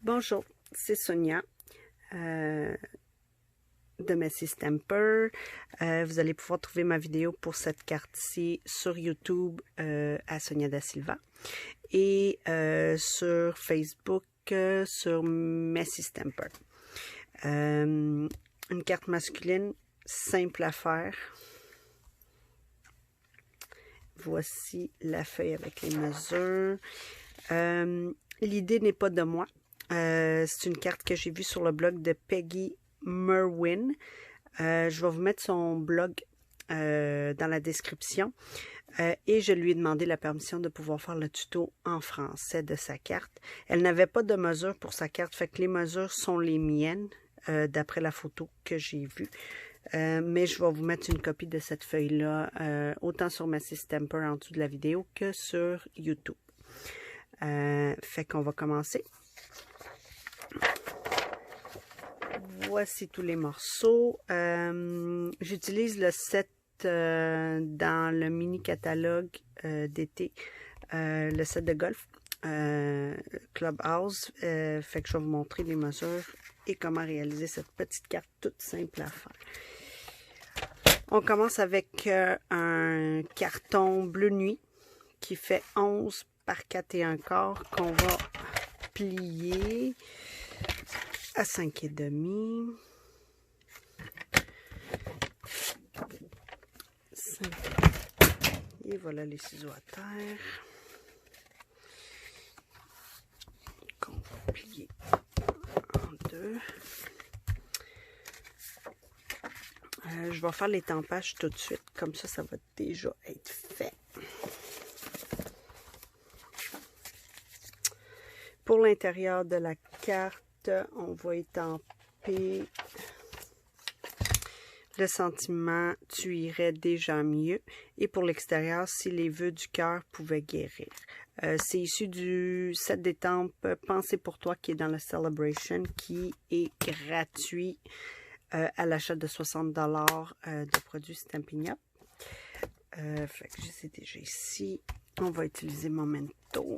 Bonjour, c'est Sonia de Messy Stamper. Vous allez pouvoir trouver ma vidéo pour cette carte-ci sur YouTube à Sonia da Silva et sur Facebook sur Messy Stamper. Une carte masculine simple à faire. Voici la feuille avec les mesures. L'idée n'est pas de moi. C'est une carte que j'ai vue sur le blog de Peggy Merwin. Je vais vous mettre son blog dans la description. Et je lui ai demandé la permission de pouvoir faire le tuto en français de sa carte. Elle n'avait pas de mesure pour sa carte, fait que les mesures sont les miennes, d'après la photo que j'ai vue. Mais je vais vous mettre une copie de cette feuille-là, autant sur Messy Stamper en dessous de la vidéo que sur YouTube. Fait qu'on va commencer. Voici tous les morceaux. J'utilise le set dans le mini catalogue d'été, le set de golf Clubhouse. Fait que je vais vous montrer les mesures et comment réaliser cette petite carte toute simple à faire. On commence avec un carton bleu nuit qui fait 11 par 4 1/4 qu'on va plier à 5,5. Et voilà les ciseaux à terre qu'on va plier en deux. Je vais faire l'étampage tout de suite, comme ça va déjà être fait. Pour l'intérieur de la carte, on va étamper le sentiment « Tu irais déjà mieux » et pour l'extérieur, « Si les vœux du cœur pouvaient guérir ». C'est issu du set d'étampes « Pensez pour toi » qui est dans le Celebration, qui est gratuit à l'achat de 60 $ de produits Stampin' Up. Fait que je les ai déjà ici. On va utiliser Momento.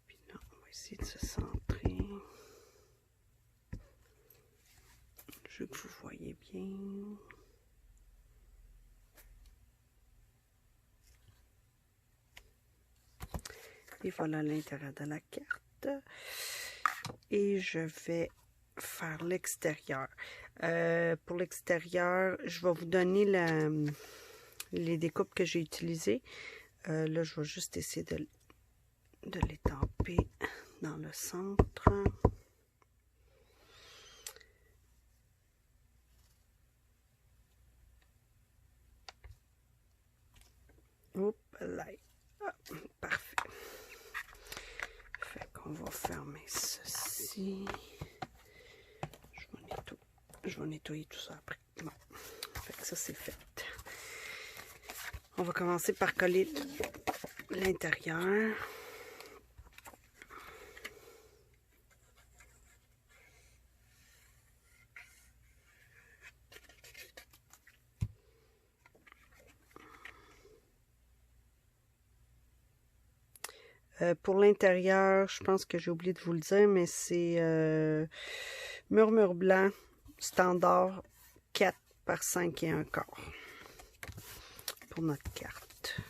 Puis là, on va essayer de se centrer. Je veux que vous voyez bien. Et voilà l'intérieur de la carte. Et je vais faire l'extérieur. Pour l'extérieur, je vais vous donner les découpes que j'ai utilisées. Là, je vais juste essayer de l'étamper dans le centre. Oups, là. Ah, parfait. Fait qu'on va fermer ceci. Je vais nettoyer tout ça après. Bon, fait que ça c'est fait. On va commencer par coller l'intérieur. Pour l'intérieur, je pense que j'ai oublié de vous le dire, mais c'est murmure blanc standard 4 par 5 1/4 pour notre carte.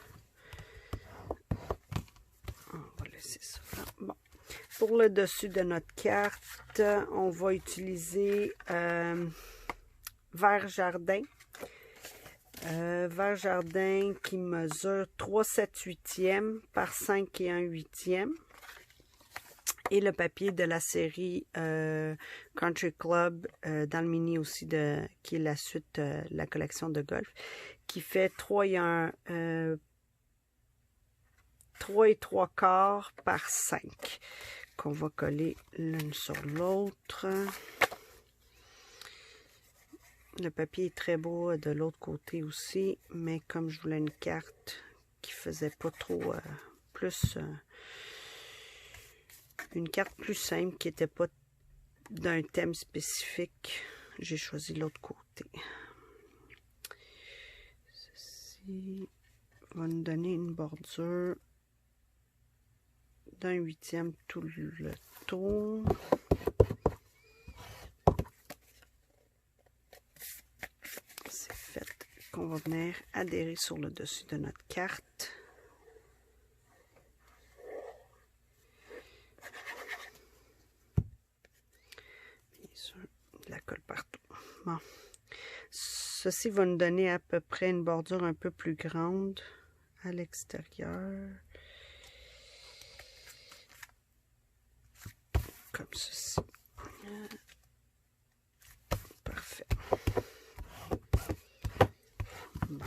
On va laisser ça là. Bon. Pour le dessus de notre carte, on va utiliser vert jardin. Vert jardin qui mesure 3/7/8 par 5 et le papier de la série Country Club dans le mini aussi qui est la suite la collection de golf qui fait 3 3/4 par 5 qu'on va coller l'une sur l'autre. Le papier est très beau de l'autre côté aussi, mais comme je voulais une carte qui faisait pas trop une carte plus simple qui n'était pas d'un thème spécifique, j'ai choisi l'autre côté. Ceci va nous donner une bordure d'1/8 tout le tour. C'est fait. Qu'on va venir adhérer sur le dessus de notre carte. Bien sûr, de la colle partout. Bon. Ceci va nous donner à peu près une bordure un peu plus grande à l'extérieur. Comme ceci. Parfait. Bon.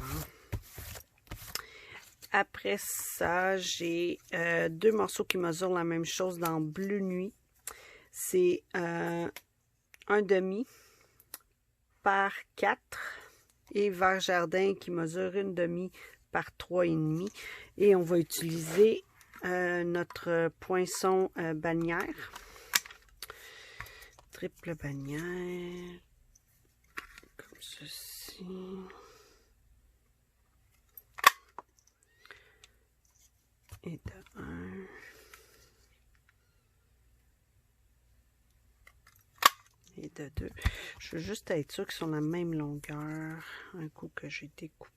Après ça, j'ai deux morceaux qui mesurent la même chose dans Bleu Nuit. C'est un demi par 4 et Vert Jardin qui mesure une demi par 3,5. Et on va utiliser notre poinçon bannière. Triple bannière. Comme ceci. Et de 1. Et de 2. Je veux juste être sûr qu'ils sont la même longueur. Un coup que j'ai découpé.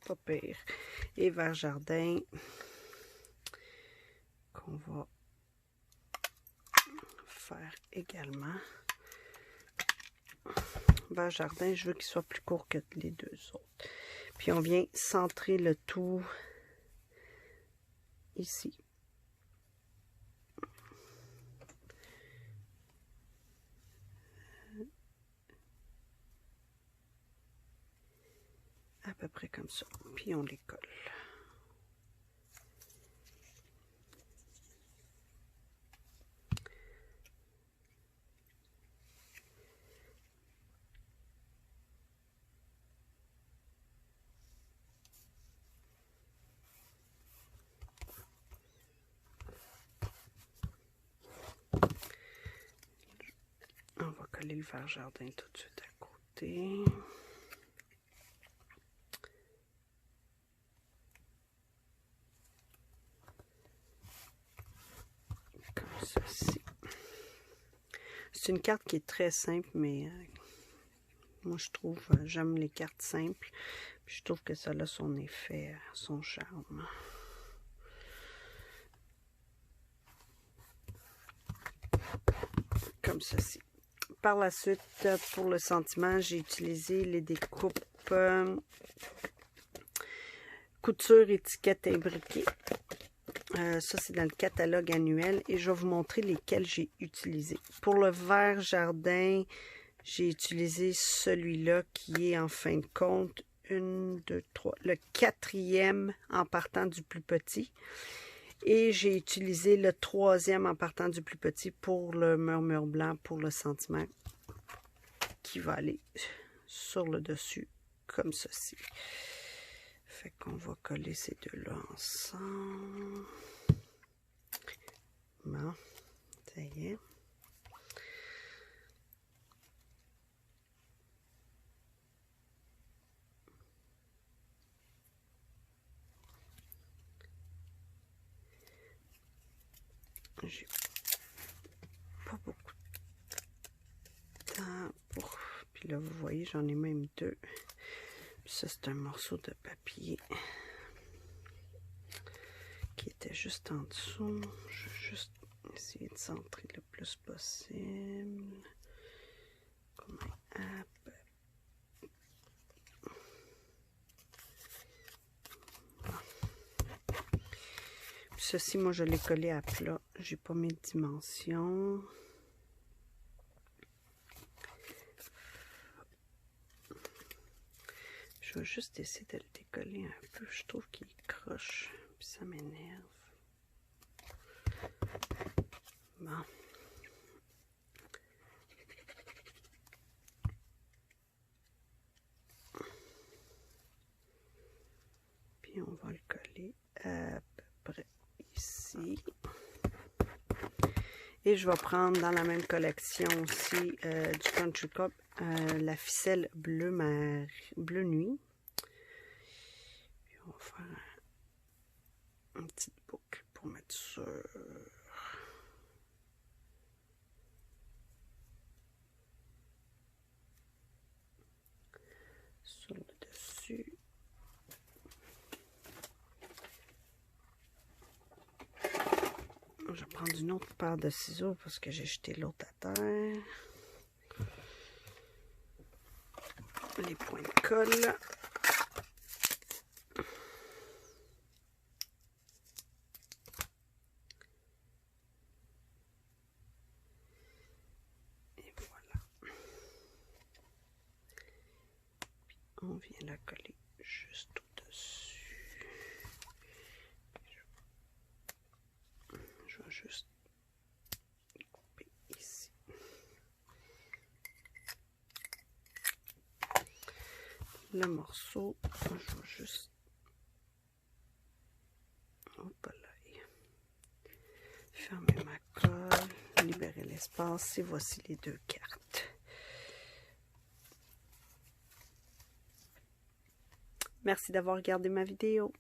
Pas pire. Et Vert Jardin. Qu'on va faire également. Vert Jardin, je veux qu'il soit plus court que les deux autres. Puis on vient centrer le tout ici. À peu près comme ça. Puis on les colle. On va coller le Vert Jardin tout de suite à côté. Comme ceci. C'est une carte qui est très simple, mais moi je trouve, j'aime les cartes simples. Puis je trouve que ça a son effet, son charme. Comme ceci. Par la suite, pour le sentiment, j'ai utilisé les découpes couture étiquette imbriquée. Ça, c'est dans le catalogue annuel et je vais vous montrer lesquels j'ai utilisés. Pour le Vert Jardin, j'ai utilisé celui-là qui est en fin de compte 1, 2, 3, le 4e en partant du plus petit. Et j'ai utilisé le 3e en partant du plus petit pour le murmure blanc, pour le sentiment qui va aller sur le dessus comme ceci. Fait qu'on va coller ces deux-là ensemble. Bon, ça y est. J'ai pas beaucoup de temps pour... Puis là, vous voyez, j'en ai même deux. Puis ça, c'est un morceau de papier qui était juste en dessous. Je vais juste essayer de centrer le plus possible. Comme un app. Puis ceci, moi, je l'ai collé à plat. J'ai pas mis de dimension. Je vais juste essayer de le décoller un peu. Je trouve qu'il croche. Puis ça m'énerve. Bon. Puis on va le coller à peu près ici. Et je vais prendre dans la même collection aussi du Country Club la ficelle bleu nuit. Puis on va faire couture. Sur le dessus. Je vais prendre une autre paire de ciseaux parce que j'ai jeté l'autre à terre. Les points de colle. Et voilà. On vient la coller juste au-dessus. Je vais juste couper ici. Le morceau, je vais juste fermer ma colle, libérer l'espace et voici les deux cartes. Merci d'avoir regardé ma vidéo.